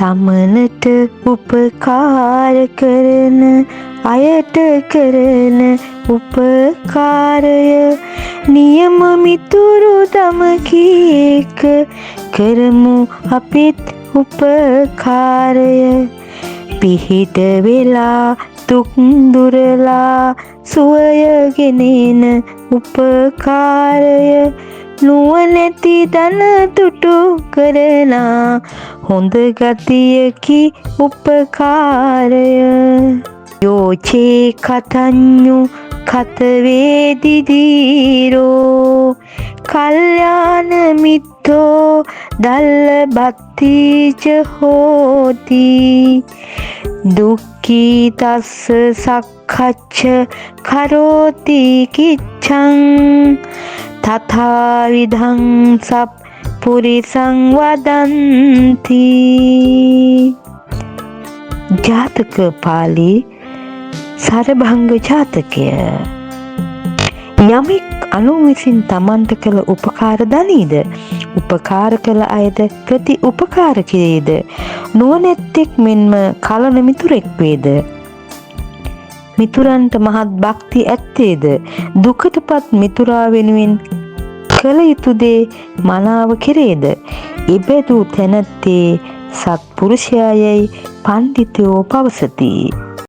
තමනට උපකාර කරන අයට කරන උපකාරය නියම මිතුරු දමකි එක කරමු අපිත් උපකාරය පිහිට වෙලා දුක් දුරලා සුවය ගෙනෙන උපකාරය නුවණැති දන තුටු කරනා හොඳ ගතියකි උපකාරය යෝචේ කතඤ්ඤු කතවේදි දීරෝ කල්යාණ මිත්තෝ දල්ල බත්තිච හෝති දුක්ඛී තස්ස සක්ඛච්ඡ කරෝති කිච්ඡං තථා විධං සප් පුරිසං වදන්ති ජාතක පාළි සරභංග ජාතකය යමෙක් අනුන් විසින් තමන්ට කළ උපකාර දනීද උපකාර කළ අයද ප්‍රති උපකාර කෙරේද නුවණැත්තෙක් මෙන්ම කලන මිතුරෙක් වේද මිතුරන්ට මහත් භක්ති ඇත්තේද දුකටපත් මිතුරා වෙනුවෙන් කළ යුතු දේ මනාව කෙරේද එබැදු තැනැත්තේ සත්පුරුෂයායයි පණ්ඩිතයෝ පවසති